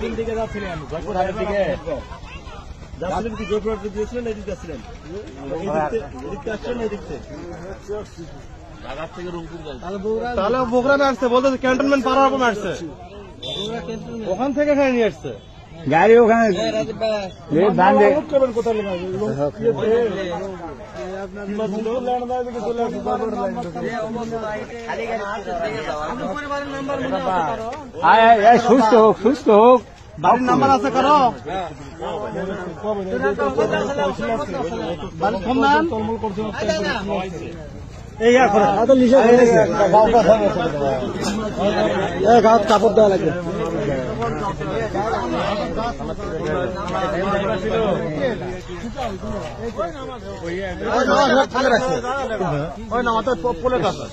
কোন দিকে যাচ্ছিলেন? জয়পুর হাটের দিকে যাচ্ছিলেন কি? জয়পুর হাটে দিয়েছিলেন, এদিকে যাচ্ছিলেন? এদিকে আসছেন না এদিকে? তাহলে বগুড়া আসছে, বলতেছে ক্যান্টনমেন্ট পার হওয়ার পর আসছে, ওখান থেকে এখানে নিয়ে আসছে গাড়ি। ওখানে কোথায় সুস্থ হোক, সুস্থ হোক। বাড়ির নাম্বার আছে কারো? কাপড় দেওয়া লাগবে। ওই না আমাদের পোলের কাছে